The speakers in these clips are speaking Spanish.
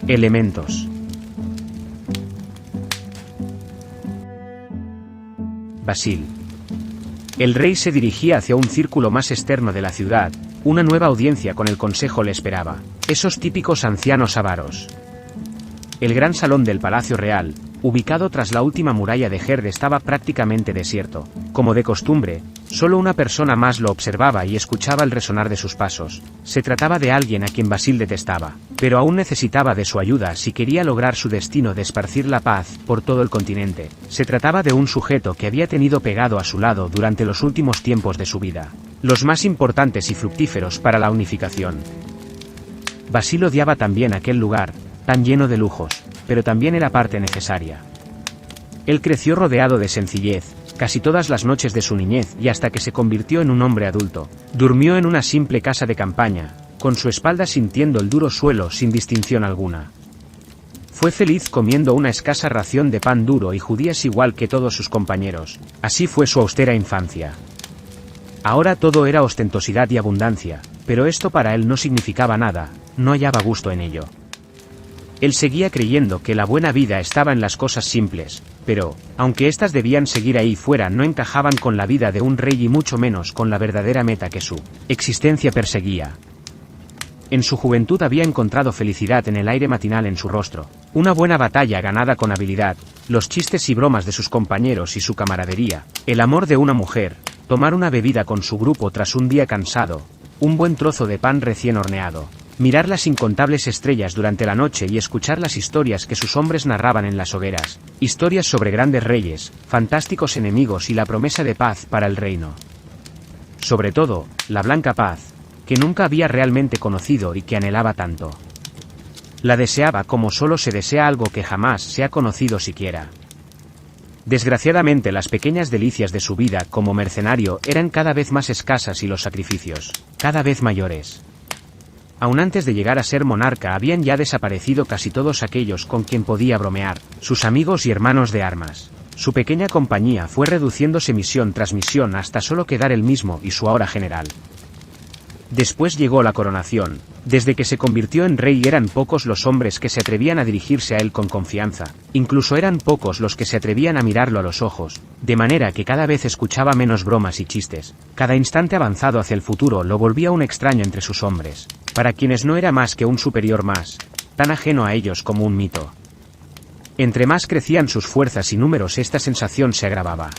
Elementos. Basil. El rey se dirigía hacia un círculo más externo de la ciudad. Una nueva audiencia con el consejo le esperaba. Esos típicos ancianos avaros. El gran salón del Palacio Real, ubicado tras la última muralla de Gerd, estaba prácticamente desierto. Como de costumbre, solo una persona más lo observaba y escuchaba el resonar de sus pasos. Se trataba de alguien a quien Basil detestaba, pero aún necesitaba de su ayuda si quería lograr su destino de esparcir la paz por todo el continente. Se trataba de un sujeto que había tenido pegado a su lado durante los últimos tiempos de su vida, los más importantes y fructíferos para la unificación. Basil odiaba también aquel lugar, tan lleno de lujos, pero también era parte necesaria. Él creció rodeado de sencillez, casi todas las noches de su niñez y hasta que se convirtió en un hombre adulto. Durmió en una simple casa de campaña, con su espalda sintiendo el duro suelo sin distinción alguna. Fue feliz comiendo una escasa ración de pan duro y judías igual que todos sus compañeros. Así fue su austera infancia. Ahora todo era ostentosidad y abundancia, pero esto para él no significaba nada, no hallaba gusto en ello. Él seguía creyendo que la buena vida estaba en las cosas simples, pero, aunque éstas debían seguir ahí fuera, no encajaban con la vida de un rey y mucho menos con la verdadera meta que su existencia perseguía. En su juventud había encontrado felicidad en el aire matinal en su rostro, una buena batalla ganada con habilidad, los chistes y bromas de sus compañeros y su camaradería, el amor de una mujer, tomar una bebida con su grupo tras un día cansado, un buen trozo de pan recién horneado, mirar las incontables estrellas durante la noche y escuchar las historias que sus hombres narraban en las hogueras, historias sobre grandes reyes, fantásticos enemigos y la promesa de paz para el reino. Sobre todo, la blanca paz, que nunca había realmente conocido y que anhelaba tanto. La deseaba como solo se desea algo que jamás se ha conocido siquiera. Desgraciadamente las pequeñas delicias de su vida como mercenario eran cada vez más escasas y los sacrificios, cada vez mayores. Aún antes de llegar a ser monarca habían ya desaparecido casi todos aquellos con quien podía bromear, sus amigos y hermanos de armas. Su pequeña compañía fue reduciéndose misión tras misión hasta solo quedar él mismo y su ahora general. Después llegó la coronación. Desde que se convirtió en rey eran pocos los hombres que se atrevían a dirigirse a él con confianza, incluso eran pocos los que se atrevían a mirarlo a los ojos, de manera que cada vez escuchaba menos bromas y chistes. Cada instante avanzado hacia el futuro lo volvía un extraño entre sus hombres, para quienes no era más que un superior más, tan ajeno a ellos como un mito. Entre más crecían sus fuerzas y números, esta sensación se agravaba.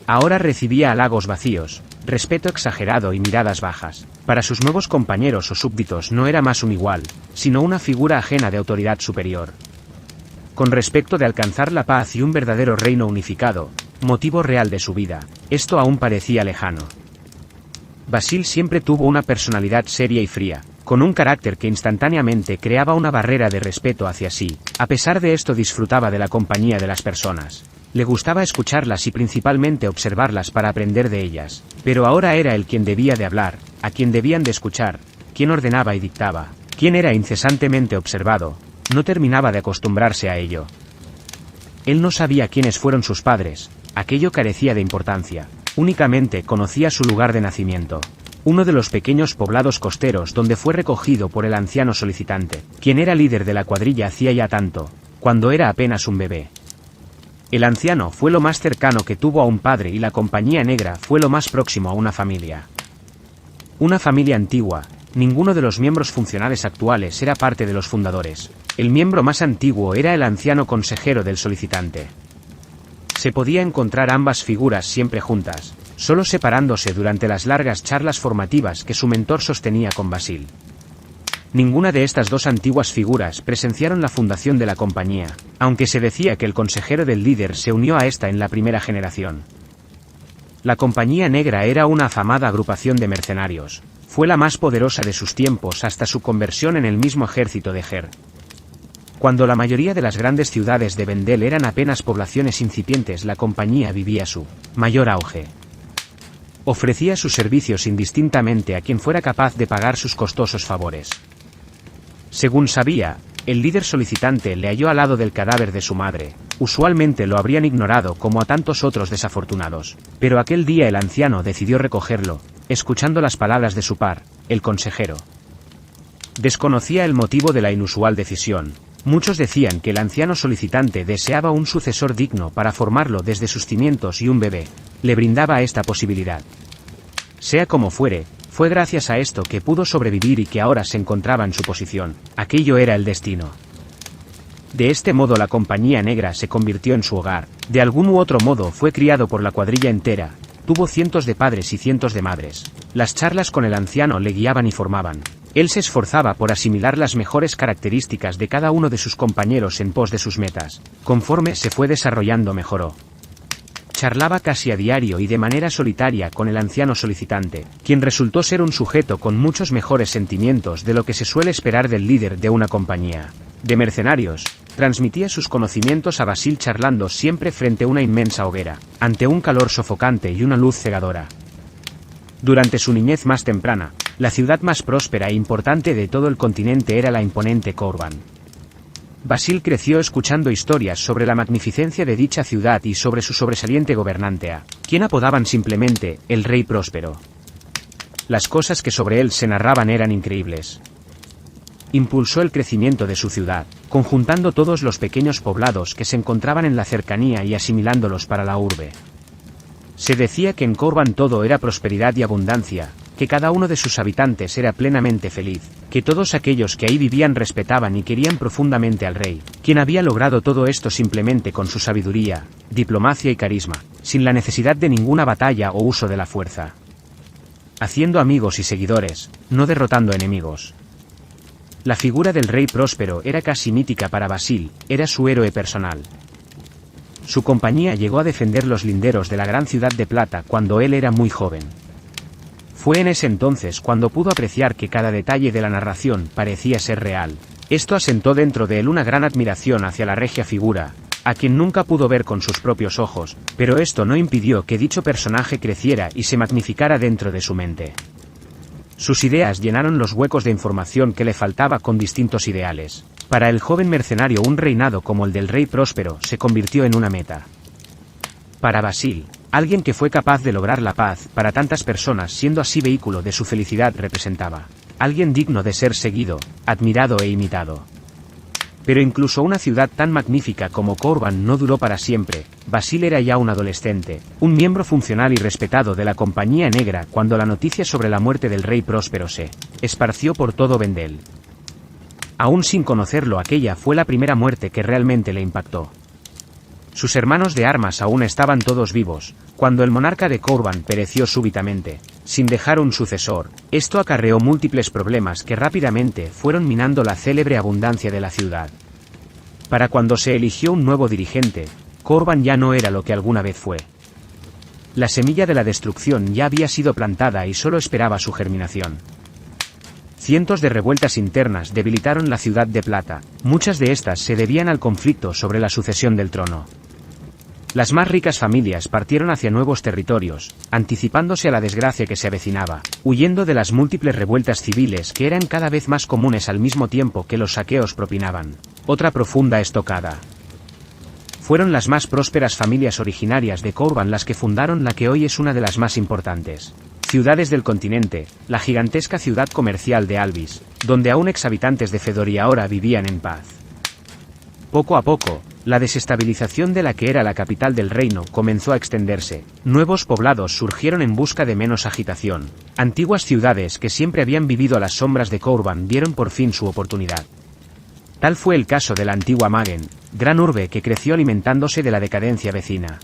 Ahora recibía halagos vacíos, respeto exagerado y miradas bajas. Para sus nuevos compañeros o súbditos no era más un igual, sino una figura ajena de autoridad superior. Con respecto de alcanzar la paz y un verdadero reino unificado, motivo real de su vida, esto aún parecía lejano. Basil siempre tuvo una personalidad seria y fría, con un carácter que instantáneamente creaba una barrera de respeto hacia sí. A pesar de esto disfrutaba de la compañía de las personas. Le gustaba escucharlas y principalmente observarlas para aprender de ellas, pero ahora era él quien debía de hablar, a quien debían de escuchar, quien ordenaba y dictaba, quien era incesantemente observado, no terminaba de acostumbrarse a ello. Él no sabía quiénes fueron sus padres, aquello carecía de importancia, únicamente conocía su lugar de nacimiento, uno de los pequeños poblados costeros donde fue recogido por el anciano solicitante, quien era líder de la cuadrilla hacía ya tanto, cuando era apenas un bebé. El anciano fue lo más cercano que tuvo a un padre y la compañía negra fue lo más próximo a una familia. Una familia antigua, ninguno de los miembros funcionales actuales era parte de los fundadores. El miembro más antiguo era el anciano consejero del solicitante. Se podía encontrar ambas figuras siempre juntas, solo separándose durante las largas charlas formativas que su mentor sostenía con Basil. Ninguna de estas dos antiguas figuras presenciaron la fundación de la compañía, aunque se decía que el consejero del líder se unió a esta en la primera generación. La Compañía Negra era una afamada agrupación de mercenarios, fue la más poderosa de sus tiempos hasta su conversión en el mismo ejército de Gerd. Cuando la mayoría de las grandes ciudades de Vendel eran apenas poblaciones incipientes, la compañía vivía su mayor auge. Ofrecía sus servicios indistintamente a quien fuera capaz de pagar sus costosos favores. Según sabía, el líder solicitante le halló al lado del cadáver de su madre. Usualmente lo habrían ignorado como a tantos otros desafortunados, pero aquel día el anciano decidió recogerlo, escuchando las palabras de su par, el consejero. Desconocía el motivo de la inusual decisión. Muchos decían que el anciano solicitante deseaba un sucesor digno para formarlo desde sus cimientos y un bebé le brindaba esta posibilidad. Sea como fuere, fue gracias a esto que pudo sobrevivir y que ahora se encontraba en su posición. Aquello era el destino. De este modo la Compañía Negra se convirtió en su hogar. De algún u otro modo fue criado por la cuadrilla entera. Tuvo cientos de padres y cientos de madres. Las charlas con el anciano le guiaban y formaban. Él se esforzaba por asimilar las mejores características de cada uno de sus compañeros en pos de sus metas. Conforme se fue desarrollando mejoró. Charlaba casi a diario y de manera solitaria con el anciano solicitante, quien resultó ser un sujeto con muchos mejores sentimientos de lo que se suele esperar del líder de una compañía de mercenarios. Transmitía sus conocimientos a Basil charlando siempre frente a una inmensa hoguera, ante un calor sofocante y una luz cegadora. Durante su niñez más temprana, la ciudad más próspera e importante de todo el continente era la imponente Corban. Basil creció escuchando historias sobre la magnificencia de dicha ciudad y sobre su sobresaliente gobernante, a quien apodaban simplemente el Rey Próspero. Las cosas que sobre él se narraban eran increíbles. Impulsó el crecimiento de su ciudad, conjuntando todos los pequeños poblados que se encontraban en la cercanía y asimilándolos para la urbe. Se decía que en Corban todo era prosperidad y abundancia, que cada uno de sus habitantes era plenamente feliz, que todos aquellos que ahí vivían respetaban y querían profundamente al rey, quien había logrado todo esto simplemente con su sabiduría, diplomacia y carisma, sin la necesidad de ninguna batalla o uso de la fuerza. Haciendo amigos y seguidores, no derrotando enemigos. La figura del rey próspero era casi mítica para Basil, era su héroe personal. Su compañía llegó a defender los linderos de la gran ciudad de Plata cuando él era muy joven. Fue en ese entonces cuando pudo apreciar que cada detalle de la narración parecía ser real. Esto asentó dentro de él una gran admiración hacia la regia figura, a quien nunca pudo ver con sus propios ojos, pero esto no impidió que dicho personaje creciera y se magnificara dentro de su mente. Sus ideas llenaron los huecos de información que le faltaba con distintos ideales. Para el joven mercenario un reinado como el del rey próspero se convirtió en una meta. Para Basil, alguien que fue capaz de lograr la paz para tantas personas siendo así vehículo de su felicidad representaba alguien digno de ser seguido, admirado e imitado. Pero incluso una ciudad tan magnífica como Corban no duró para siempre. Basil era ya un adolescente, un miembro funcional y respetado de la Compañía Negra cuando la noticia sobre la muerte del rey próspero se esparció por todo Vendel. Aún sin conocerlo, aquella fue la primera muerte que realmente le impactó. Sus hermanos de armas aún estaban todos vivos, cuando el monarca de Corban pereció súbitamente, sin dejar un sucesor. Esto acarreó múltiples problemas que rápidamente fueron minando la célebre abundancia de la ciudad. Para cuando se eligió un nuevo dirigente, Corban ya no era lo que alguna vez fue. La semilla de la destrucción ya había sido plantada y solo esperaba su germinación. Cientos de revueltas internas debilitaron la ciudad de Plata, muchas de estas se debían al conflicto sobre la sucesión del trono. Las más ricas familias partieron hacia nuevos territorios, anticipándose a la desgracia que se avecinaba, huyendo de las múltiples revueltas civiles que eran cada vez más comunes al mismo tiempo que los saqueos propinaban otra profunda estocada. Fueron las más prósperas familias originarias de Corban las que fundaron la que hoy es una de las más importantes ciudades del continente, la gigantesca ciudad comercial de Albis, donde aún exhabitantes de Fedoria ahora vivían en paz. Poco a poco, la desestabilización de la que era la capital del reino comenzó a extenderse. Nuevos poblados surgieron en busca de menos agitación. Antiguas ciudades que siempre habían vivido a las sombras de Corban vieron por fin su oportunidad. Tal fue el caso de la antigua Magen, gran urbe que creció alimentándose de la decadencia vecina.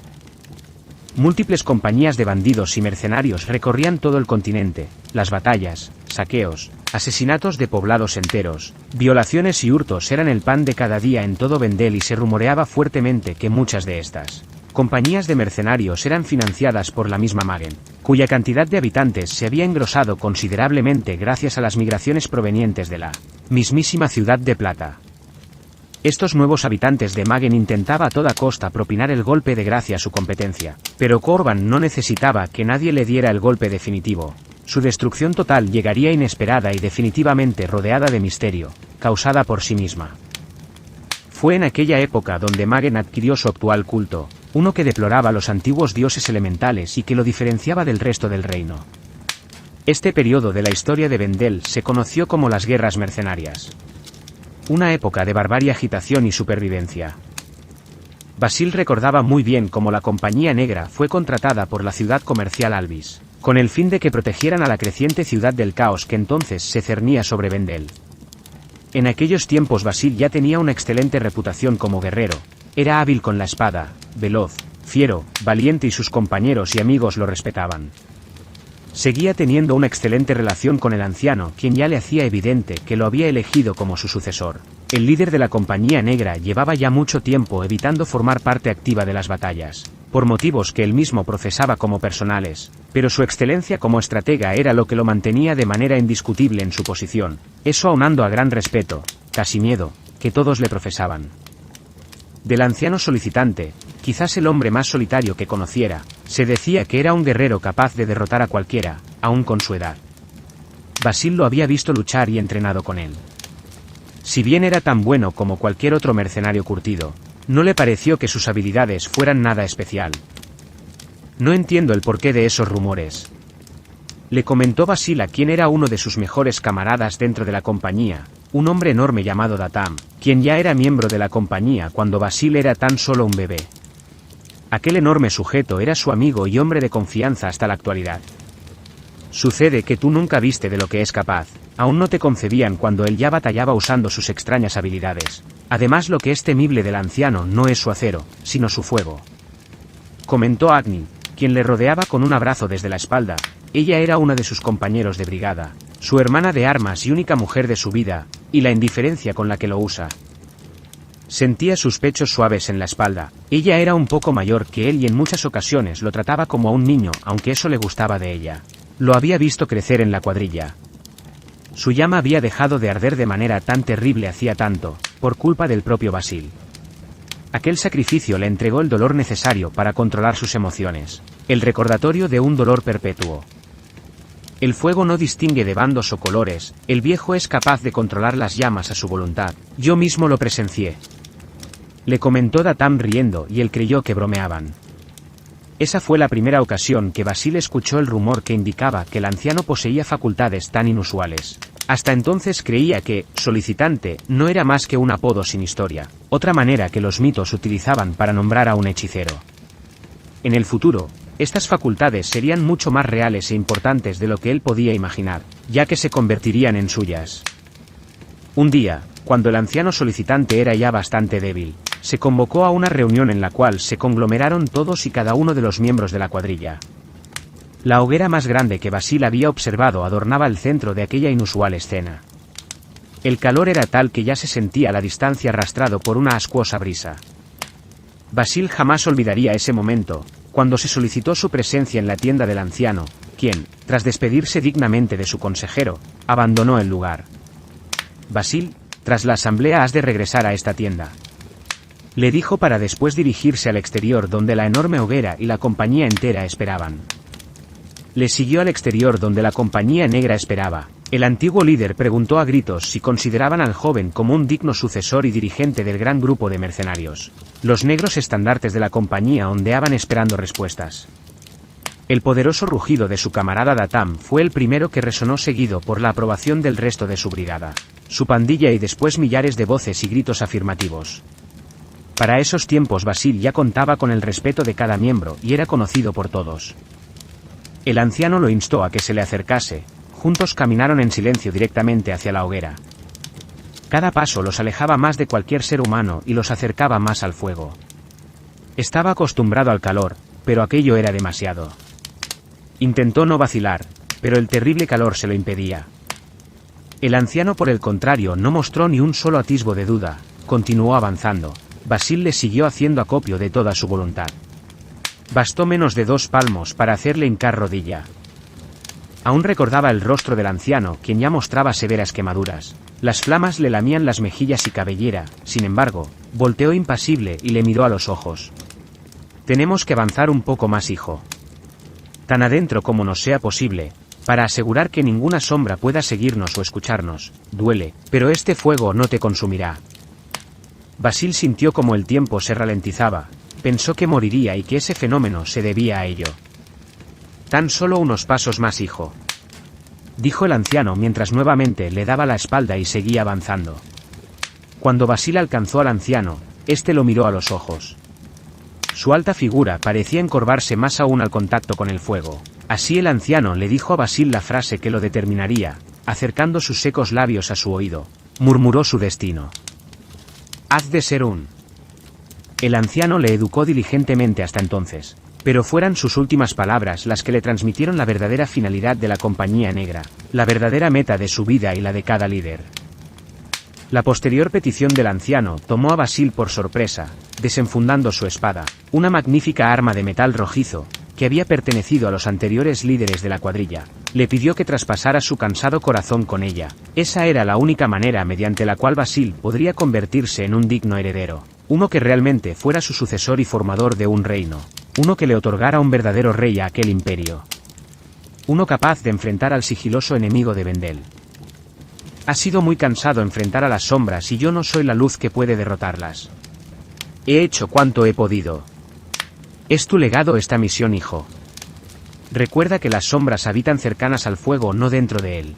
Múltiples compañías de bandidos y mercenarios recorrían todo el continente. Las batallas, saqueos, asesinatos de poblados enteros, violaciones y hurtos eran el pan de cada día en todo Vendel y se rumoreaba fuertemente que muchas de estas compañías de mercenarios eran financiadas por la misma Magen, cuya cantidad de habitantes se había engrosado considerablemente gracias a las migraciones provenientes de la mismísima ciudad de Plata. Estos nuevos habitantes de Magen intentaban a toda costa propinar el golpe de gracia a su competencia, pero Corban no necesitaba que nadie le diera el golpe definitivo. Su destrucción total llegaría inesperada y definitivamente rodeada de misterio, causada por sí misma. Fue en aquella época donde Magen adquirió su actual culto, uno que deploraba a los antiguos dioses elementales y que lo diferenciaba del resto del reino. Este periodo de la historia de Vendel se conoció como las guerras mercenarias. Una época de barbarie, agitación y supervivencia. Basil recordaba muy bien cómo la Compañía Negra fue contratada por la ciudad comercial Albis, con el fin de que protegieran a la creciente ciudad del caos que entonces se cernía sobre Vendel. En aquellos tiempos Basil ya tenía una excelente reputación como guerrero, era hábil con la espada, veloz, fiero, valiente y sus compañeros y amigos lo respetaban. Seguía teniendo una excelente relación con el anciano, quien ya le hacía evidente que lo había elegido como su sucesor. El líder de la Compañía Negra llevaba ya mucho tiempo evitando formar parte activa de las batallas, por motivos que él mismo profesaba como personales, pero su excelencia como estratega era lo que lo mantenía de manera indiscutible en su posición, eso aunando a gran respeto, casi miedo, que todos le profesaban. Del anciano solicitante, quizás el hombre más solitario que conociera, se decía que era un guerrero capaz de derrotar a cualquiera, aun con su edad. Basil lo había visto luchar y entrenado con él. Si bien era tan bueno como cualquier otro mercenario curtido, no le pareció que sus habilidades fueran nada especial. No entiendo el porqué de esos rumores. Le comentó Basil a quien era uno de sus mejores camaradas dentro de la compañía, un hombre enorme llamado Datam, quien ya era miembro de la compañía cuando Basil era tan solo un bebé. Aquel enorme sujeto era su amigo y hombre de confianza hasta la actualidad. Sucede que tú nunca viste de lo que es capaz, aún no te concebían cuando él ya batallaba usando sus extrañas habilidades. Además, lo que es temible del anciano no es su acero, sino su fuego. Comentó Agni, quien le rodeaba con un abrazo desde la espalda. Ella era una de sus compañeros de brigada, su hermana de armas y única mujer de su vida, y la indiferencia con la que lo usa. Sentía sus pechos suaves en la espalda. Ella era un poco mayor que él y en muchas ocasiones lo trataba como a un niño, aunque eso le gustaba de ella. Lo había visto crecer en la cuadrilla. Su llama había dejado de arder de manera tan terrible hacía tanto, por culpa del propio Basil. Aquel sacrificio le entregó el dolor necesario para controlar sus emociones, el recordatorio de un dolor perpetuo. El fuego no distingue de bandos o colores, el viejo es capaz de controlar las llamas a su voluntad, yo mismo lo presencié. Le comentó Datam riendo y él creyó que bromeaban. Esa fue la primera ocasión que Basil escuchó el rumor que indicaba que el anciano poseía facultades tan inusuales. Hasta entonces creía que, solicitante, no era más que un apodo sin historia, otra manera que los mitos utilizaban para nombrar a un hechicero. En el futuro, estas facultades serían mucho más reales e importantes de lo que él podía imaginar, ya que se convertirían en suyas. Un día, cuando el anciano solicitante era ya bastante débil, se convocó a una reunión en la cual se conglomeraron todos y cada uno de los miembros de la cuadrilla. La hoguera más grande que Basil había observado adornaba el centro de aquella inusual escena. El calor era tal que ya se sentía a la distancia arrastrado por una ascuosa brisa. Basil jamás olvidaría ese momento, cuando se solicitó su presencia en la tienda del anciano, quien, tras despedirse dignamente de su consejero, abandonó el lugar. Basil, tras la asamblea has de regresar a esta tienda. Le dijo para después dirigirse al exterior donde la enorme hoguera y la compañía entera esperaban. Le siguió al exterior donde la Compañía Negra esperaba. El antiguo líder preguntó a gritos si consideraban al joven como un digno sucesor y dirigente del gran grupo de mercenarios. Los negros estandartes de la compañía ondeaban esperando respuestas. El poderoso rugido de su camarada Datam fue el primero que resonó, seguido por la aprobación del resto de su brigada, su pandilla y después millares de voces y gritos afirmativos. Para esos tiempos Basil ya contaba con el respeto de cada miembro y era conocido por todos. El anciano lo instó a que se le acercase. Juntos caminaron en silencio directamente hacia la hoguera. Cada paso los alejaba más de cualquier ser humano y los acercaba más al fuego. Estaba acostumbrado al calor, pero aquello era demasiado. Intentó no vacilar, pero el terrible calor se lo impedía. El anciano, por el contrario, no mostró ni un solo atisbo de duda, continuó avanzando. Basil le siguió haciendo acopio de toda su voluntad. Bastó menos de 2 palmos para hacerle hincar rodilla. Aún recordaba el rostro del anciano, quien ya mostraba severas quemaduras. Las flamas le lamían las mejillas y cabellera, sin embargo, volteó impasible y le miró a los ojos. Tenemos que avanzar un poco más, hijo. Tan adentro como nos sea posible, para asegurar que ninguna sombra pueda seguirnos o escucharnos. Duele, pero este fuego no te consumirá. Basil sintió como el tiempo se ralentizaba. Pensó que moriría y que ese fenómeno se debía a ello. Tan solo unos pasos más, hijo. dijo el anciano mientras nuevamente le daba la espalda y seguía avanzando. Cuando Basil alcanzó al anciano, este lo miró a los ojos. Su alta figura parecía encorvarse más aún al contacto con el fuego. Así el anciano le dijo a Basil la frase que lo determinaría, acercando sus secos labios a su oído. Murmuró su destino. Haz de ser un... El anciano le educó diligentemente hasta entonces, pero fueran sus últimas palabras las que le transmitieron la verdadera finalidad de la Compañía Negra, la verdadera meta de su vida y la de cada líder. La posterior petición del anciano tomó a Basil por sorpresa, desenfundando su espada, una magnífica arma de metal rojizo, que había pertenecido a los anteriores líderes de la cuadrilla. Le pidió que traspasara su cansado corazón con ella. Esa era la única manera mediante la cual Basil podría convertirse en un digno heredero, uno que realmente fuera su sucesor y formador de un reino, uno que le otorgara un verdadero rey a aquel imperio, uno capaz de enfrentar al sigiloso enemigo de Vendel. Ha sido muy cansado enfrentar a las sombras y yo no soy la luz que puede derrotarlas. He hecho cuanto he podido. Es tu legado esta misión, hijo. Recuerda que las sombras habitan cercanas al fuego, no dentro de él.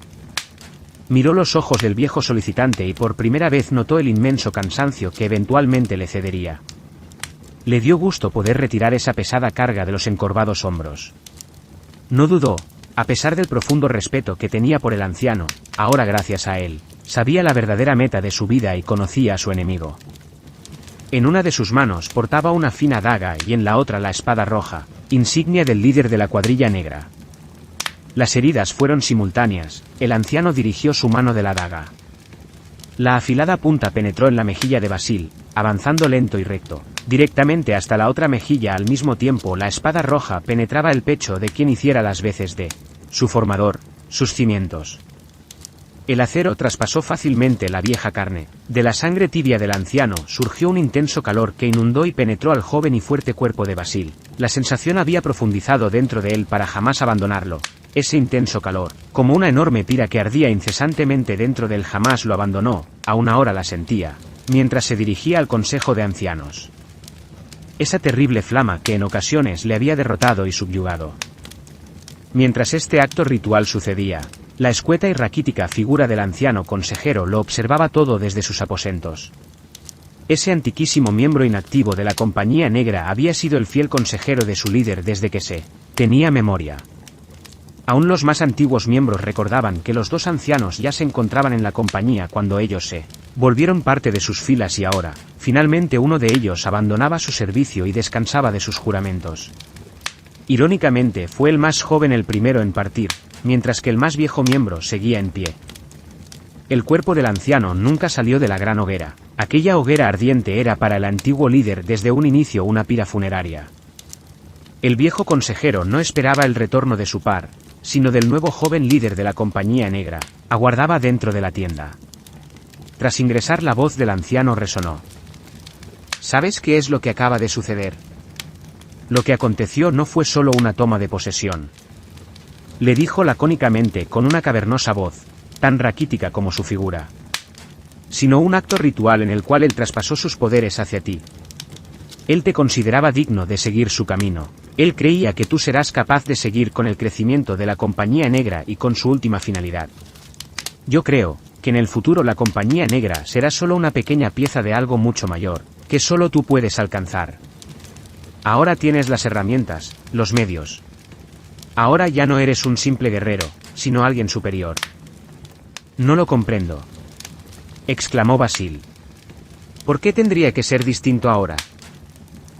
Miró los ojos del viejo solicitante y por primera vez notó el inmenso cansancio que eventualmente le cedería. Le dio gusto poder retirar esa pesada carga de los encorvados hombros. No dudó, a pesar del profundo respeto que tenía por el anciano, ahora gracias a él, sabía la verdadera meta de su vida y conocía a su enemigo. En una de sus manos portaba una fina daga y en la otra la espada roja, insignia del líder de la cuadrilla negra. Las heridas fueron simultáneas, el anciano dirigió su mano de la daga. La afilada punta penetró en la mejilla de Basil, avanzando lento y recto, directamente hasta la otra mejilla. Al mismo tiempo la espada roja penetraba el pecho de quien hiciera las veces de su formador, sus cimientos. El acero traspasó fácilmente la vieja carne. De la sangre tibia del anciano surgió un intenso calor que inundó y penetró al joven y fuerte cuerpo de Basil. La sensación había profundizado dentro de él para jamás abandonarlo. Ese intenso calor, como una enorme pira que ardía incesantemente dentro de él, jamás lo abandonó, aún ahora la sentía, mientras se dirigía al Consejo de Ancianos. Esa terrible flama que en ocasiones le había derrotado y subyugado. Mientras este acto ritual sucedía, la escueta y raquítica figura del anciano consejero lo observaba todo desde sus aposentos. Ese antiquísimo miembro inactivo de la Compañía Negra había sido el fiel consejero de su líder desde que se tenía memoria. Aún los más antiguos miembros recordaban que los dos ancianos ya se encontraban en la compañía cuando ellos se volvieron parte de sus filas y ahora, finalmente uno de ellos abandonaba su servicio y descansaba de sus juramentos. Irónicamente fue el más joven el primero en partir, mientras que el más viejo miembro seguía en pie. El cuerpo del anciano nunca salió de la gran hoguera. Aquella hoguera ardiente era para el antiguo líder desde un inicio una pira funeraria. El viejo consejero no esperaba el retorno de su par, sino del nuevo joven líder de la Compañía Negra. Aguardaba dentro de la tienda. Tras ingresar, la voz del anciano resonó. ¿Sabes qué es lo que acaba de suceder? Lo que aconteció no fue solo una toma de posesión. Le dijo lacónicamente con una cavernosa voz, tan raquítica como su figura. Sino un acto ritual en el cual él traspasó sus poderes hacia ti. Él te consideraba digno de seguir su camino. Él creía que tú serás capaz de seguir con el crecimiento de la Compañía Negra y con su última finalidad. Yo creo que en el futuro la Compañía Negra será solo una pequeña pieza de algo mucho mayor, que solo tú puedes alcanzar. Ahora tienes las herramientas, los medios. Ahora ya no eres un simple guerrero, sino alguien superior. No lo comprendo, exclamó Basil. ¿Por qué tendría que ser distinto ahora?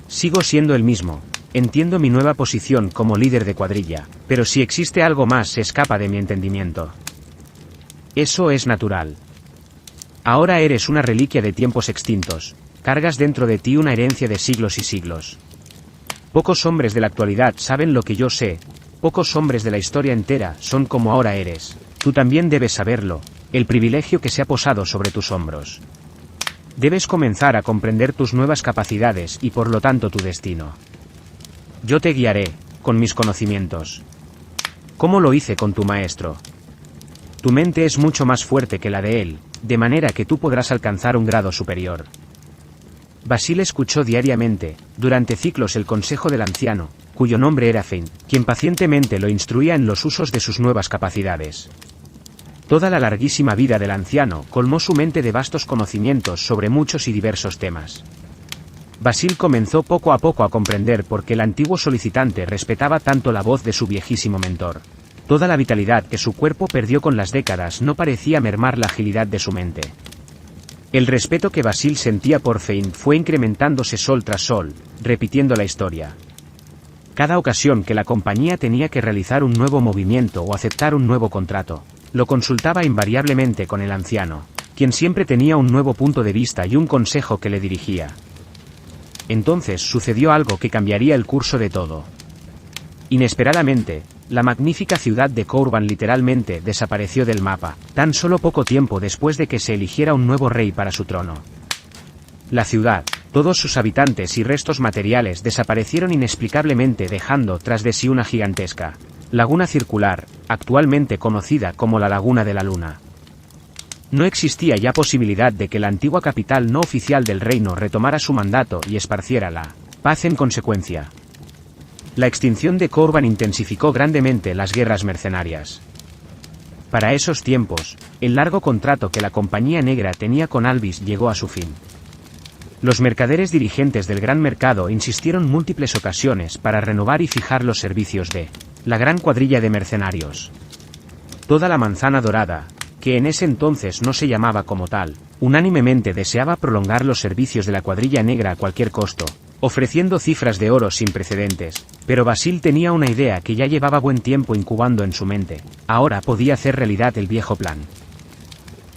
Sigo siendo el mismo. Entiendo mi nueva posición como líder de cuadrilla, pero si existe algo más se escapa de mi entendimiento. Eso es natural. Ahora eres una reliquia de tiempos extintos, cargas dentro de ti una herencia de siglos y siglos. Pocos hombres de la actualidad saben lo que yo sé, pocos hombres de la historia entera son como ahora eres. Tú también debes saberlo, el privilegio que se ha posado sobre tus hombros. Debes comenzar a comprender tus nuevas capacidades y por lo tanto tu destino. Yo te guiaré, con mis conocimientos. ¿Cómo lo hice con tu maestro? Tu mente es mucho más fuerte que la de él, de manera que tú podrás alcanzar un grado superior. Basil escuchó diariamente, durante ciclos, el consejo del anciano, cuyo nombre era Fein, quien pacientemente lo instruía en los usos de sus nuevas capacidades. Toda la larguísima vida del anciano colmó su mente de vastos conocimientos sobre muchos y diversos temas. Basil comenzó poco a poco a comprender por qué el antiguo solicitante respetaba tanto la voz de su viejísimo mentor. Toda la vitalidad que su cuerpo perdió con las décadas no parecía mermar la agilidad de su mente. El respeto que Basil sentía por Fein fue incrementándose sol tras sol, repitiendo la historia. Cada ocasión que la compañía tenía que realizar un nuevo movimiento o aceptar un nuevo contrato, lo consultaba invariablemente con el anciano, quien siempre tenía un nuevo punto de vista y un consejo que le dirigía. Entonces sucedió algo que cambiaría el curso de todo. Inesperadamente, la magnífica ciudad de Courban literalmente desapareció del mapa, tan solo poco tiempo después de que se eligiera un nuevo rey para su trono. La ciudad, todos sus habitantes y restos materiales desaparecieron inexplicablemente, dejando tras de sí una gigantesca laguna circular, actualmente conocida como la Laguna de la Luna. No existía ya posibilidad de que la antigua capital no oficial del reino retomara su mandato y esparciera la paz en consecuencia. La extinción de Courban intensificó grandemente las guerras mercenarias. Para esos tiempos, el largo contrato que la Compañía Negra tenía con Alvis llegó a su fin. Los mercaderes dirigentes del Gran Mercado insistieron múltiples ocasiones para renovar y fijar los servicios de la gran cuadrilla de mercenarios. Toda la Manzana Dorada, que en ese entonces no se llamaba como tal, unánimemente deseaba prolongar los servicios de la cuadrilla negra a cualquier costo, ofreciendo cifras de oro sin precedentes, pero Basil tenía una idea que ya llevaba buen tiempo incubando en su mente. Ahora podía hacer realidad el viejo plan.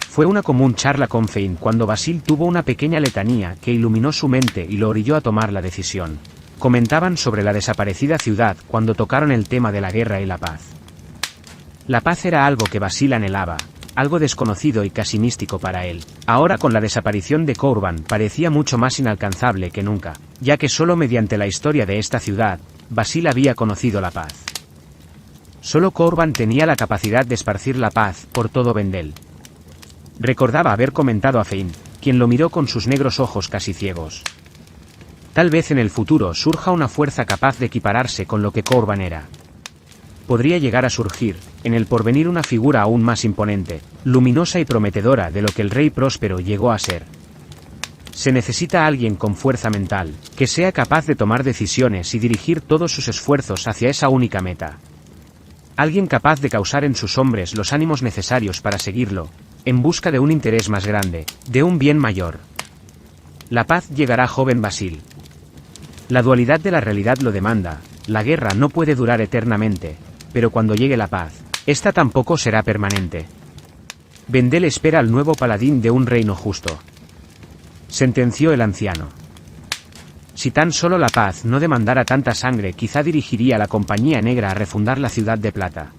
Fue una común charla con Fein cuando Basil tuvo una pequeña letanía que iluminó su mente y lo orilló a tomar la decisión. Comentaban sobre la desaparecida ciudad cuando tocaron el tema de la guerra y la paz. La paz era algo que Basil anhelaba, algo desconocido y casi místico para él. Ahora con la desaparición de Courban parecía mucho más inalcanzable que nunca, ya que solo mediante la historia de esta ciudad, Basil había conocido la paz. Solo Courban tenía la capacidad de esparcir la paz por todo Vendel. Recordaba haber comentado a Fein, quien lo miró con sus negros ojos casi ciegos. Tal vez en el futuro surja una fuerza capaz de equipararse con lo que Courban era. Podría llegar a surgir, en el porvenir, una figura aún más imponente, luminosa y prometedora de lo que el rey próspero llegó a ser. Se necesita alguien con fuerza mental, que sea capaz de tomar decisiones y dirigir todos sus esfuerzos hacia esa única meta. Alguien capaz de causar en sus hombres los ánimos necesarios para seguirlo, en busca de un interés más grande, de un bien mayor. La paz llegará, joven Basil. La dualidad de la realidad lo demanda. La guerra no puede durar eternamente, pero cuando llegue la paz, esta tampoco será permanente. Vendel espera al nuevo paladín de un reino justo, sentenció el anciano. Si tan solo la paz no demandara tanta sangre, quizá dirigiría a la Compañía Negra a refundar la Ciudad de Plata.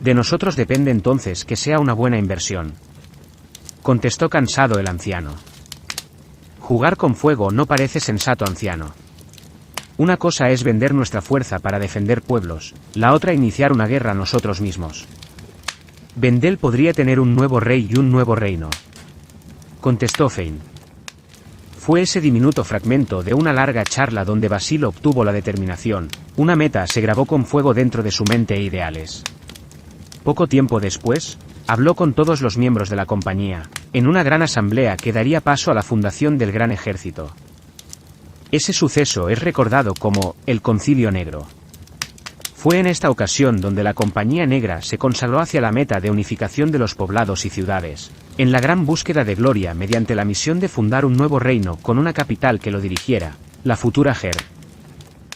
De nosotros depende entonces que sea una buena inversión, contestó cansado el anciano. Jugar con fuego no parece sensato, anciano. Una cosa es vender nuestra fuerza para defender pueblos, la otra iniciar una guerra nosotros mismos. Vendel podría tener un nuevo rey y un nuevo reino, contestó Fein. Fue ese diminuto fragmento de una larga charla donde Basil obtuvo la determinación, una meta se grabó con fuego dentro de su mente e ideales. Poco tiempo después, habló con todos los miembros de la compañía, en una gran asamblea que daría paso a la fundación del gran ejército. Ese suceso es recordado como el Concilio Negro. Fue en esta ocasión donde la Compañía Negra se consagró hacia la meta de unificación de los poblados y ciudades, en la gran búsqueda de gloria mediante la misión de fundar un nuevo reino con una capital que lo dirigiera, la futura Ger.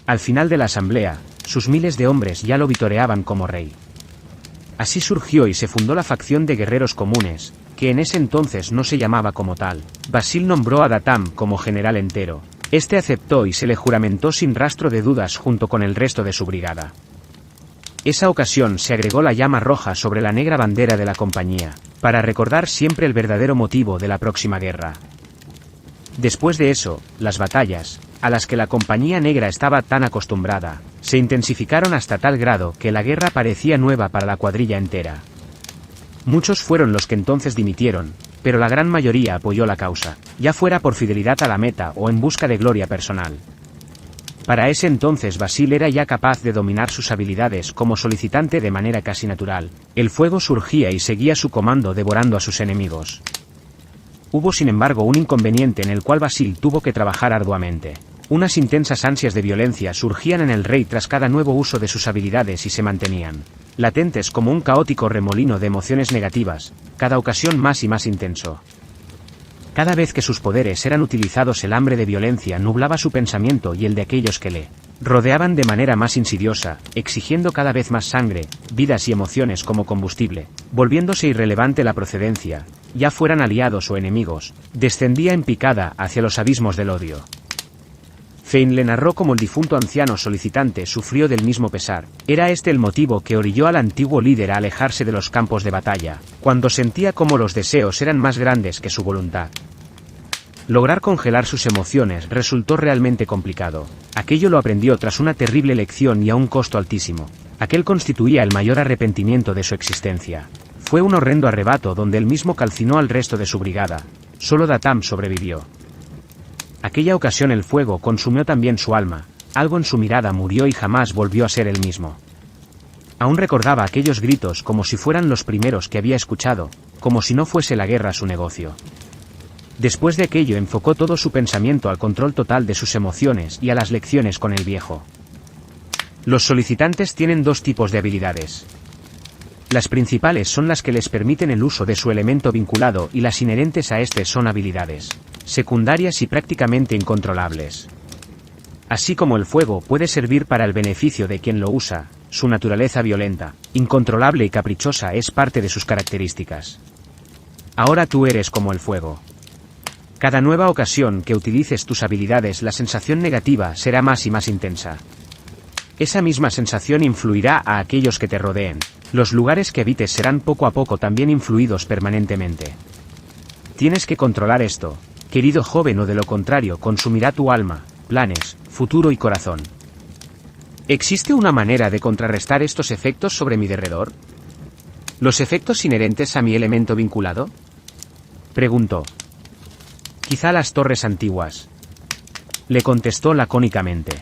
Al final de la asamblea, sus miles de hombres ya lo vitoreaban como rey. Así surgió y se fundó la facción de guerreros comunes, que en ese entonces no se llamaba como tal. Basil nombró a Datam como general entero. Este aceptó y se le juramentó sin rastro de dudas junto con el resto de su brigada. Esa ocasión se agregó la llama roja sobre la negra bandera de la compañía, para recordar siempre el verdadero motivo de la próxima guerra. Después de eso, las batallas, a las que la Compañía Negra estaba tan acostumbrada, se intensificaron hasta tal grado que la guerra parecía nueva para la cuadrilla entera. Muchos fueron los que entonces dimitieron, pero la gran mayoría apoyó la causa, ya fuera por fidelidad a la meta o en busca de gloria personal. Para ese entonces Basil era ya capaz de dominar sus habilidades como solicitante de manera casi natural. El fuego surgía y seguía su comando devorando a sus enemigos. Hubo sin embargo un inconveniente en el cual Basil tuvo que trabajar arduamente. Unas intensas ansias de violencia surgían en el rey tras cada nuevo uso de sus habilidades y se mantenían latentes como un caótico remolino de emociones negativas, cada ocasión más y más intenso. Cada vez que sus poderes eran utilizados, el hambre de violencia nublaba su pensamiento y el de aquellos que le rodeaban de manera más insidiosa, exigiendo cada vez más sangre, vidas y emociones como combustible, volviéndose irrelevante la procedencia, ya fueran aliados o enemigos, descendía en picada hacia los abismos del odio. Fane le narró cómo el difunto anciano solicitante sufrió del mismo pesar. Era este el motivo que orilló al antiguo líder a alejarse de los campos de batalla, cuando sentía cómo los deseos eran más grandes que su voluntad. Lograr congelar sus emociones resultó realmente complicado. Aquello lo aprendió tras una terrible lección y a un costo altísimo. Aquel constituía el mayor arrepentimiento de su existencia. Fue un horrendo arrebato donde él mismo calcinó al resto de su brigada. Solo Datam sobrevivió. Aquella ocasión el fuego consumió también su alma, algo en su mirada murió y jamás volvió a ser el mismo. Aún recordaba aquellos gritos como si fueran los primeros que había escuchado, como si no fuese la guerra su negocio. Después de aquello enfocó todo su pensamiento al control total de sus emociones y a las lecciones con el viejo. Los solicitantes tienen dos tipos de habilidades. Las principales son las que les permiten el uso de su elemento vinculado y las inherentes a este son habilidades secundarias y prácticamente incontrolables. Así como el fuego puede servir para el beneficio de quien lo usa, su naturaleza violenta, incontrolable y caprichosa es parte de sus características. Ahora tú eres como el fuego. Cada nueva ocasión que utilices tus habilidades, la sensación negativa será más y más intensa. Esa misma sensación influirá a aquellos que te rodeen. Los lugares que habites serán poco a poco también influidos permanentemente. Tienes que controlar esto, querido joven, o de lo contrario consumirá tu alma, planes, futuro y corazón. ¿Existe una manera de contrarrestar estos efectos sobre mi derredor? ¿Los efectos inherentes a mi elemento vinculado? Preguntó. Quizá las torres antiguas. Le contestó lacónicamente.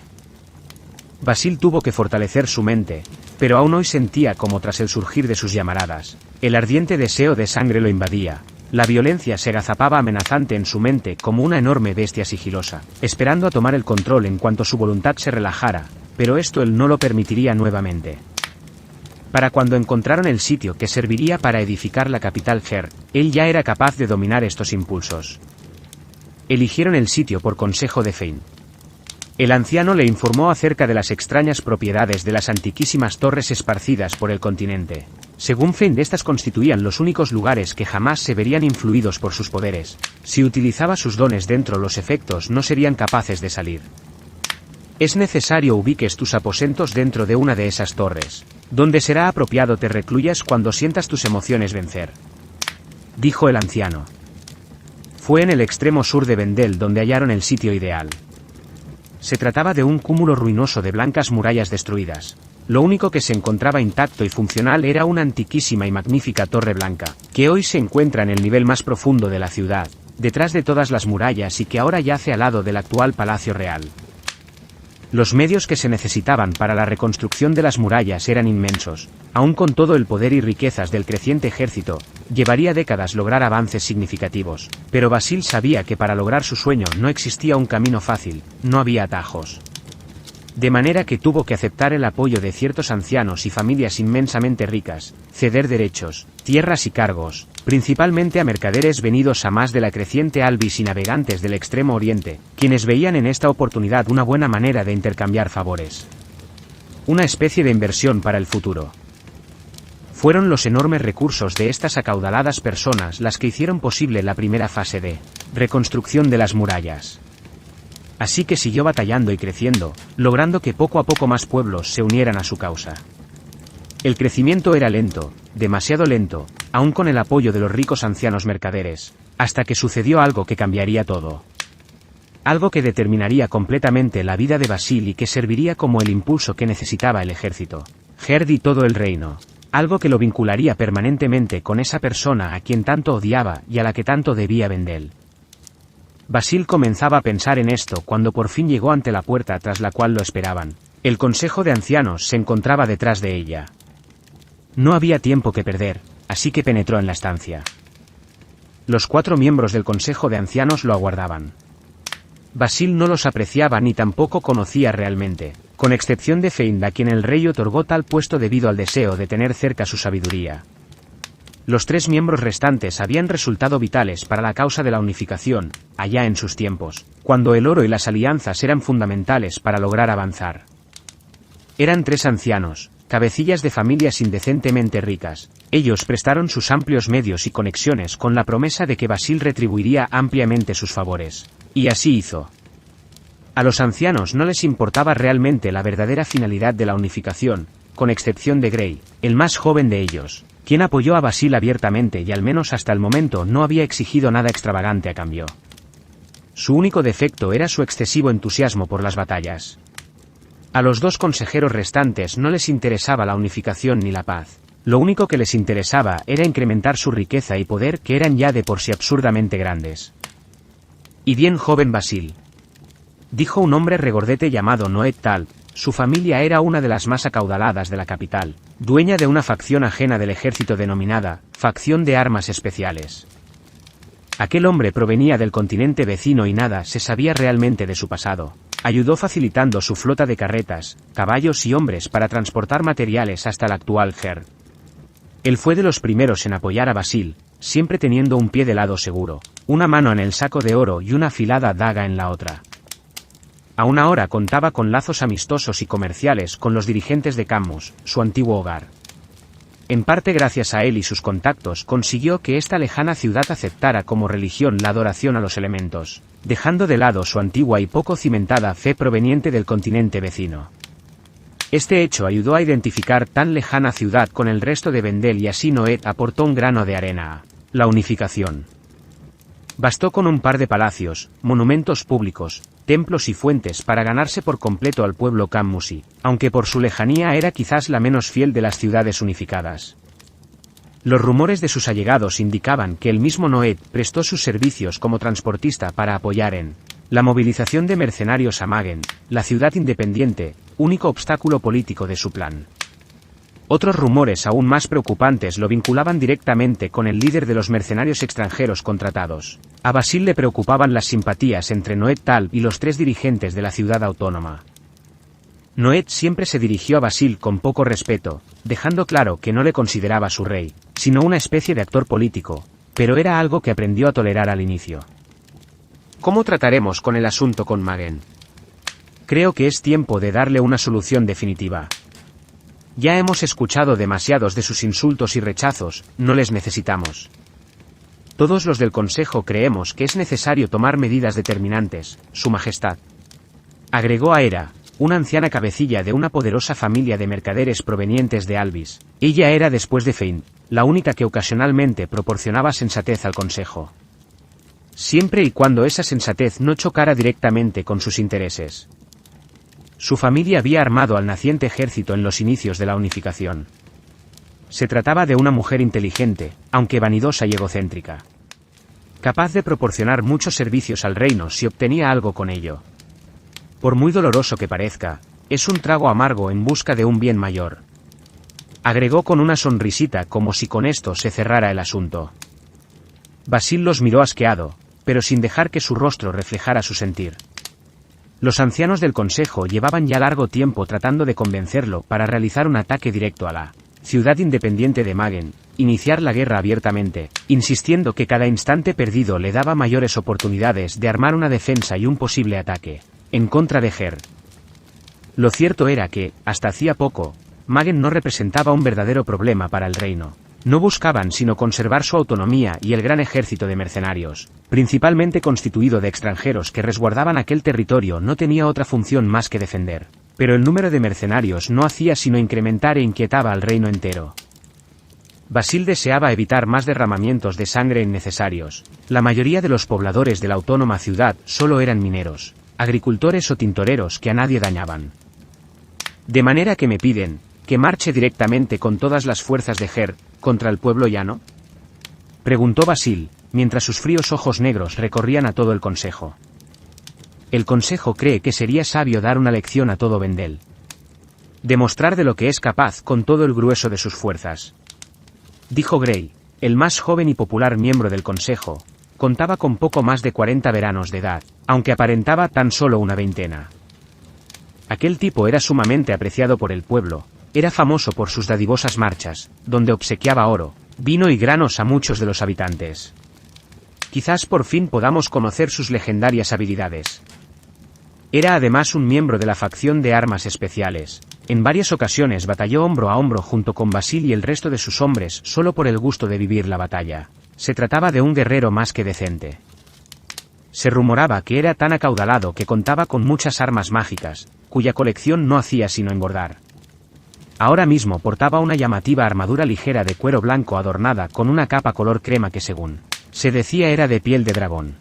Basil tuvo que fortalecer su mente, pero aún hoy sentía como tras el surgir de sus llamaradas, el ardiente deseo de sangre lo invadía. La violencia se agazapaba amenazante en su mente como una enorme bestia sigilosa, esperando a tomar el control en cuanto su voluntad se relajara, pero esto él no lo permitiría nuevamente. Para cuando encontraron el sitio que serviría para edificar la capital Her, él ya era capaz de dominar estos impulsos. Eligieron el sitio por consejo de Fane. El anciano le informó acerca de las extrañas propiedades de las antiquísimas torres esparcidas por el continente. Según Fane, estas constituían los únicos lugares que jamás se verían influidos por sus poderes. Si utilizaba sus dones dentro, los efectos no serían capaces de salir. Es necesario ubiques tus aposentos dentro de una de esas torres, donde será apropiado te recluyas cuando sientas tus emociones vencer, dijo el anciano. Fue en el extremo sur de Vendel donde hallaron el sitio ideal. Se trataba de un cúmulo ruinoso de blancas murallas destruidas. Lo único que se encontraba intacto y funcional era una antiquísima y magnífica torre blanca, que hoy se encuentra en el nivel más profundo de la ciudad, detrás de todas las murallas y que ahora yace al lado del actual Palacio Real. Los medios que se necesitaban para la reconstrucción de las murallas eran inmensos. Aun con todo el poder y riquezas del creciente ejército, llevaría décadas lograr avances significativos, pero Basil sabía que para lograr su sueño no existía un camino fácil, no había atajos. De manera que tuvo que aceptar el apoyo de ciertos ancianos y familias inmensamente ricas, ceder derechos, tierras y cargos, principalmente a mercaderes venidos a más de la creciente Albis y navegantes del Extremo Oriente, quienes veían en esta oportunidad una buena manera de intercambiar favores. Una especie de inversión para el futuro. Fueron los enormes recursos de estas acaudaladas personas las que hicieron posible la primera fase de reconstrucción de las murallas. Así que siguió batallando y creciendo, logrando que poco a poco más pueblos se unieran a su causa. El crecimiento era lento, demasiado lento, aún con el apoyo de los ricos ancianos mercaderes, hasta que sucedió algo que cambiaría todo. Algo que determinaría completamente la vida de Basil y que serviría como el impulso que necesitaba el ejército, Gerd y todo el reino. Algo que lo vincularía permanentemente con esa persona a quien tanto odiaba y a la que tanto debía Vendel. Basil comenzaba a pensar en esto cuando por fin llegó ante la puerta tras la cual lo esperaban. El Consejo de Ancianos se encontraba detrás de ella. No había tiempo que perder, así que penetró en la estancia. Los 4 miembros del Consejo de Ancianos lo aguardaban. Basil no los apreciaba ni tampoco conocía realmente, con excepción de Fein, a quien el rey otorgó tal puesto debido al deseo de tener cerca su sabiduría. Los 3 miembros restantes habían resultado vitales para la causa de la unificación, allá en sus tiempos, cuando el oro y las alianzas eran fundamentales para lograr avanzar. Eran 3 ancianos, cabecillas de familias indecentemente ricas. Ellos prestaron sus amplios medios y conexiones con la promesa de que Basil retribuiría ampliamente sus favores. Y así hizo. A los ancianos no les importaba realmente la verdadera finalidad de la unificación, con excepción de Grey, el más joven de ellos, quien apoyó a Basil abiertamente y al menos hasta el momento no había exigido nada extravagante a cambio. Su único defecto era su excesivo entusiasmo por las batallas. A los 2 consejeros restantes no les interesaba la unificación ni la paz. Lo único que les interesaba era incrementar su riqueza y poder, que eran ya de por sí absurdamente grandes. «Y bien, joven Basil», dijo un hombre regordete llamado Noet Tal. Su familia era una de las más acaudaladas de la capital, dueña de una facción ajena del ejército denominada Facción de Armas Especiales. Aquel hombre provenía del continente vecino y nada se sabía realmente de su pasado. Ayudó facilitando su flota de carretas, caballos y hombres para transportar materiales hasta el actual Her. Él fue de los primeros en apoyar a Basil, siempre teniendo un pie de lado seguro, una mano en el saco de oro y una afilada daga en la otra. Aún ahora contaba con lazos amistosos y comerciales con los dirigentes de Camus, su antiguo hogar. En parte gracias a él y sus contactos consiguió que esta lejana ciudad aceptara como religión la adoración a los elementos, dejando de lado su antigua y poco cimentada fe proveniente del continente vecino. Este hecho ayudó a identificar tan lejana ciudad con el resto de Vendel y así Noet aportó un grano de arena a la unificación. Bastó con un par de palacios, monumentos públicos, templos y fuentes para ganarse por completo al pueblo Cammusi, aunque por su lejanía era quizás la menos fiel de las ciudades unificadas. Los rumores de sus allegados indicaban que el mismo Noet prestó sus servicios como transportista para apoyar en la movilización de mercenarios a Magen, la ciudad independiente, único obstáculo político de su plan. Otros rumores aún más preocupantes lo vinculaban directamente con el líder de los mercenarios extranjeros contratados. A Basil le preocupaban las simpatías entre Noet Tal y los 3 dirigentes de la ciudad autónoma. Noet siempre se dirigió a Basil con poco respeto, dejando claro que no le consideraba su rey, sino una especie de actor político, pero era algo que aprendió a tolerar al inicio. ¿Cómo trataremos con el asunto con Magen? Creo que es tiempo de darle una solución definitiva. Ya hemos escuchado demasiados de sus insultos y rechazos, no les necesitamos. Todos los del Consejo creemos que es necesario tomar medidas determinantes, Su Majestad. Agregó Aera, una anciana cabecilla de una poderosa familia de mercaderes provenientes de Albis. Ella era, después de Fein, la única que ocasionalmente proporcionaba sensatez al Consejo. Siempre y cuando esa sensatez no chocara directamente con sus intereses. Su familia había armado al naciente ejército en los inicios de la unificación. Se trataba de una mujer inteligente, aunque vanidosa y egocéntrica. Capaz de proporcionar muchos servicios al reino si obtenía algo con ello. Por muy doloroso que parezca, es un trago amargo en busca de un bien mayor. Agregó con una sonrisita como si con esto se cerrara el asunto. Basil los miró asqueado, pero sin dejar que su rostro reflejara su sentir. Los ancianos del Consejo llevaban ya largo tiempo tratando de convencerlo para realizar un ataque directo a la ciudad independiente de Magen, iniciar la guerra abiertamente, insistiendo que cada instante perdido le daba mayores oportunidades de armar una defensa y un posible ataque en contra de Her. Lo cierto era que, hasta hacía poco, Magen no representaba un verdadero problema para el reino. No buscaban sino conservar su autonomía y el gran ejército de mercenarios, principalmente constituido de extranjeros que resguardaban aquel territorio, no tenía otra función más que defender. Pero el número de mercenarios no hacía sino incrementar e inquietaba al reino entero. Basil deseaba evitar más derramamientos de sangre innecesarios. La mayoría de los pobladores de la autónoma ciudad solo eran mineros, agricultores o tintoreros que a nadie dañaban. De manera que me piden que marche directamente con todas las fuerzas de Her contra el pueblo llano. Preguntó Basil, mientras sus fríos ojos negros recorrían a todo el consejo. El consejo cree que sería sabio dar una lección a todo Vendel. Demostrar de lo que es capaz con todo el grueso de sus fuerzas. Dijo Grey, el más joven y popular miembro del consejo. Contaba con poco más de 40 veranos de edad, aunque aparentaba tan solo una veintena. Aquel tipo era sumamente apreciado por el pueblo, era famoso por sus dadivosas marchas, donde obsequiaba oro, vino y granos a muchos de los habitantes. Quizás por fin podamos conocer sus legendarias habilidades. Era además un miembro de la facción de armas especiales. En varias ocasiones batalló hombro a hombro junto con Basil y el resto de sus hombres solo por el gusto de vivir la batalla. Se trataba de un guerrero más que decente. Se rumoraba que era tan acaudalado que contaba con muchas armas mágicas, cuya colección no hacía sino engordar. Ahora mismo portaba una llamativa armadura ligera de cuero blanco adornada con una capa color crema que según se decía era de piel de dragón.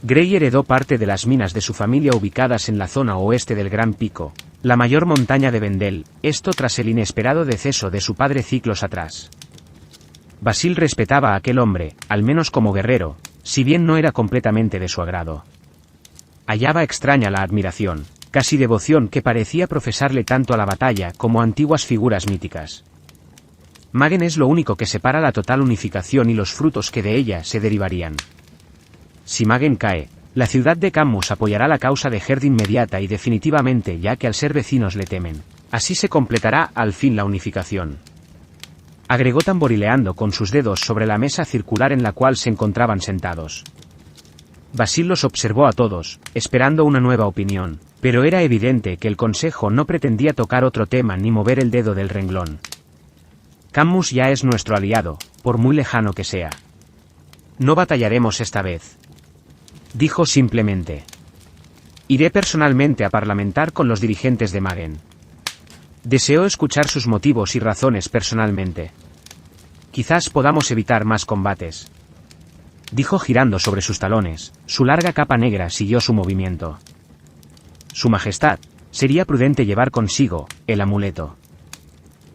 Grey heredó parte de las minas de su familia ubicadas en la zona oeste del Gran Pico, la mayor montaña de Vendel, esto tras el inesperado deceso de su padre siglos atrás. Basil respetaba a aquel hombre, al menos como guerrero, si bien no era completamente de su agrado. Hallaba extraña la admiración, casi devoción que parecía profesarle tanto a la batalla como a antiguas figuras míticas. Magen es lo único que separa la total unificación y los frutos que de ella se derivarían. Si Magen cae, la ciudad de Camus apoyará la causa de Gerd inmediata y definitivamente, ya que al ser vecinos le temen. Así se completará al fin la unificación. Agregó tamborileando con sus dedos sobre la mesa circular en la cual se encontraban sentados. Basil los observó a todos, esperando una nueva opinión, pero era evidente que el consejo no pretendía tocar otro tema ni mover el dedo del renglón. Camus ya es nuestro aliado, por muy lejano que sea. No batallaremos esta vez. Dijo simplemente. Iré personalmente a parlamentar con los dirigentes de Magen. Deseó escuchar sus motivos y razones personalmente. Quizás podamos evitar más combates. Dijo girando sobre sus talones, su larga capa negra siguió su movimiento. Su Majestad, sería prudente llevar consigo el amuleto.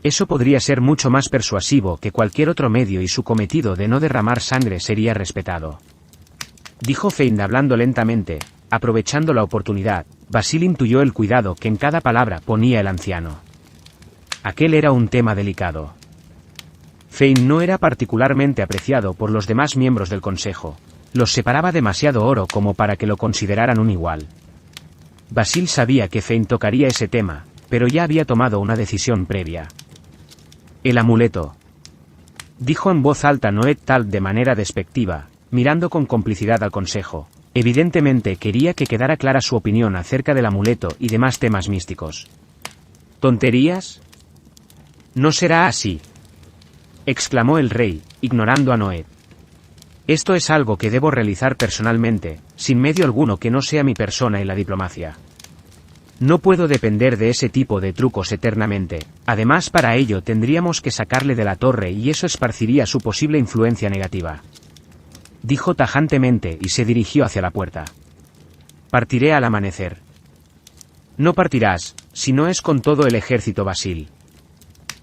Eso podría ser mucho más persuasivo que cualquier otro medio y su cometido de no derramar sangre sería respetado. Dijo Feind hablando lentamente, aprovechando la oportunidad. Basil intuyó el cuidado que en cada palabra ponía el anciano. Aquel era un tema delicado. Feind no era particularmente apreciado por los demás miembros del consejo. Los separaba demasiado oro como para que lo consideraran un igual. Basil sabía que Feind tocaría ese tema, pero ya había tomado una decisión previa. El amuleto. Dijo en voz alta Noet Tal de manera despectiva, mirando con complicidad al consejo. Evidentemente quería que quedara clara su opinión acerca del amuleto y demás temas místicos. ¿Tonterías? No será así, exclamó el rey, ignorando a Noet. Esto es algo que debo realizar personalmente, sin medio alguno que no sea mi persona y la diplomacia. No puedo depender de ese tipo de trucos eternamente, además para ello tendríamos que sacarle de la torre y eso esparciría su posible influencia negativa. Dijo tajantemente y se dirigió hacia la puerta. Partiré al amanecer. No partirás, si no es con todo el ejército Basil.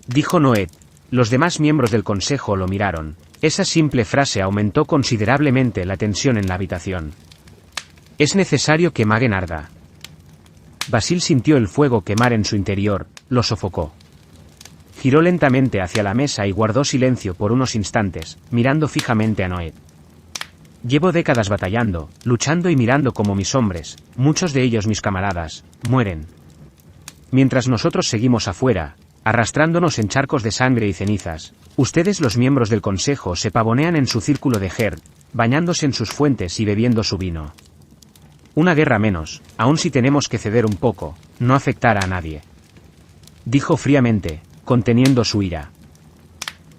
Dijo Noet. Los demás miembros del consejo lo miraron. Esa simple frase aumentó considerablemente la tensión en la habitación. Es necesario que Magen arda. Basil sintió el fuego quemar en su interior, lo sofocó. Giró lentamente hacia la mesa y guardó silencio por unos instantes, mirando fijamente a Noet. Llevo décadas batallando, luchando y mirando como mis hombres, muchos de ellos mis camaradas, mueren. Mientras nosotros seguimos afuera, arrastrándonos en charcos de sangre y cenizas, ustedes los miembros del consejo se pavonean en su círculo de Gerd, bañándose en sus fuentes y bebiendo su vino. Una guerra menos, aun si tenemos que ceder un poco, no afectará a nadie. Dijo fríamente, conteniendo su ira.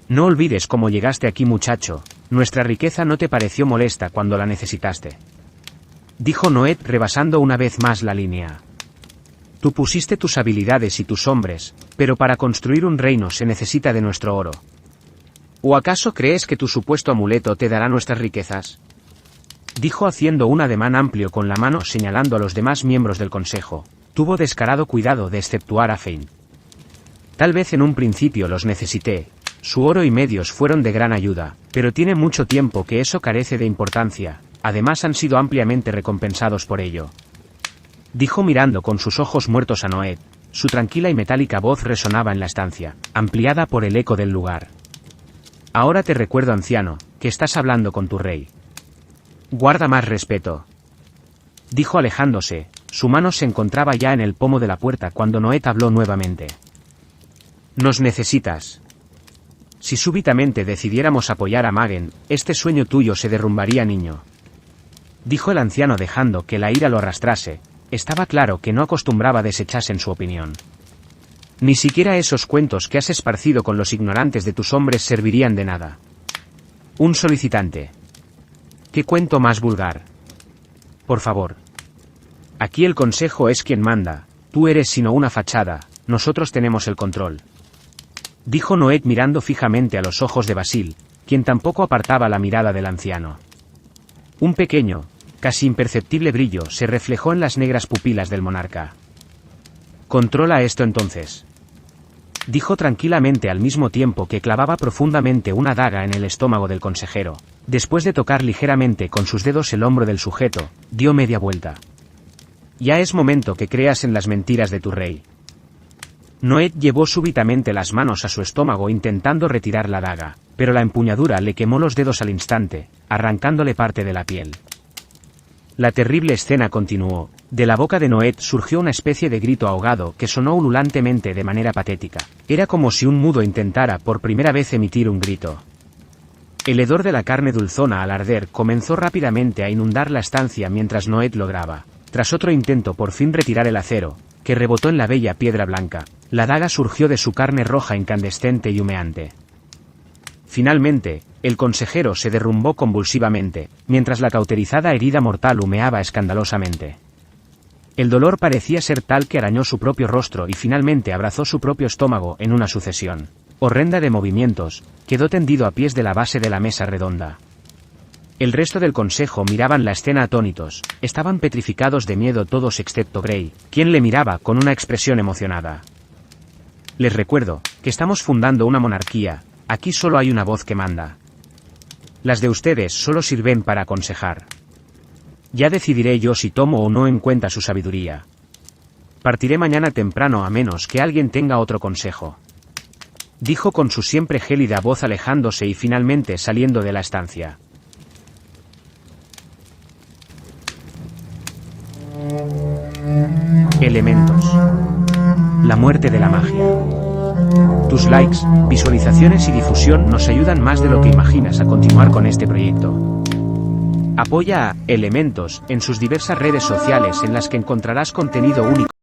No olvides cómo llegaste aquí muchacho, nuestra riqueza no te pareció molesta cuando la necesitaste. Dijo Noet rebasando una vez más la línea. Tú pusiste tus habilidades y tus hombres, pero para construir un reino se necesita de nuestro oro. ¿O acaso crees que tu supuesto amuleto te dará nuestras riquezas? Dijo haciendo un ademán amplio con la mano señalando a los demás miembros del consejo. Tuvo descarado cuidado de exceptuar a Feind. Tal vez en un principio los necesité, Su oro y medios fueron de gran ayuda, pero tiene mucho tiempo que eso carece de importancia, además han sido ampliamente recompensados por ello. Dijo mirando con sus ojos muertos a Noé. Su tranquila y metálica voz resonaba en la estancia, ampliada por el eco del lugar. Ahora te recuerdo, anciano, que estás hablando con tu rey. Guarda más respeto. Dijo alejándose, su mano se encontraba ya en el pomo de la puerta cuando Noé habló nuevamente. Nos necesitas. Si súbitamente decidiéramos apoyar a Magen, este sueño tuyo se derrumbaría, niño. Dijo el anciano dejando que la ira lo arrastrase. Estaba claro que no acostumbraba a desecharse en su opinión. Ni siquiera esos cuentos que has esparcido con los ignorantes de tus hombres servirían de nada. Un solicitante. ¿Qué cuento más vulgar? Por favor. Aquí el consejo es quien manda, tú eres sino una fachada, nosotros tenemos el control. Dijo Noé mirando fijamente a los ojos de Basil, quien tampoco apartaba la mirada del anciano. Un pequeño, casi imperceptible brillo se reflejó en las negras pupilas del monarca. Controla esto entonces. Dijo tranquilamente al mismo tiempo que clavaba profundamente una daga en el estómago del consejero. Después de tocar ligeramente con sus dedos el hombro del sujeto, dio media vuelta. Ya es momento que creas en las mentiras de tu rey. Noé llevó súbitamente las manos a su estómago intentando retirar la daga, pero la empuñadura le quemó los dedos al instante, arrancándole parte de la piel. La terrible escena continuó. De la boca de Noé surgió una especie de grito ahogado que sonó ululantemente de manera patética. Era como si un mudo intentara por primera vez emitir un grito. El hedor de la carne dulzona al arder comenzó rápidamente a inundar la estancia mientras Noé lograba, tras otro intento por fin retirar el acero, que rebotó en la bella piedra blanca. La daga surgió de su carne roja incandescente y humeante. Finalmente, el consejero se derrumbó convulsivamente, mientras la cauterizada herida mortal humeaba escandalosamente. El dolor parecía ser tal que arañó su propio rostro y finalmente abrazó su propio estómago en una sucesión horrenda de movimientos, quedó tendido a pies de la base de la mesa redonda. El resto del consejo miraban la escena atónitos, estaban petrificados de miedo todos excepto Grey, quien le miraba con una expresión emocionada. Les recuerdo, que estamos fundando una monarquía, aquí solo hay una voz que manda. Las de ustedes solo sirven para aconsejar. Ya decidiré yo si tomo o no en cuenta su sabiduría. Partiré mañana temprano a menos que alguien tenga otro consejo. Dijo con su siempre gélida voz alejándose y finalmente saliendo de la estancia. Elementos. La muerte de la magia. Tus likes, visualizaciones y difusión nos ayudan más de lo que imaginas a continuar con este proyecto. Apoya a Elementos en sus diversas redes sociales en las que encontrarás contenido único.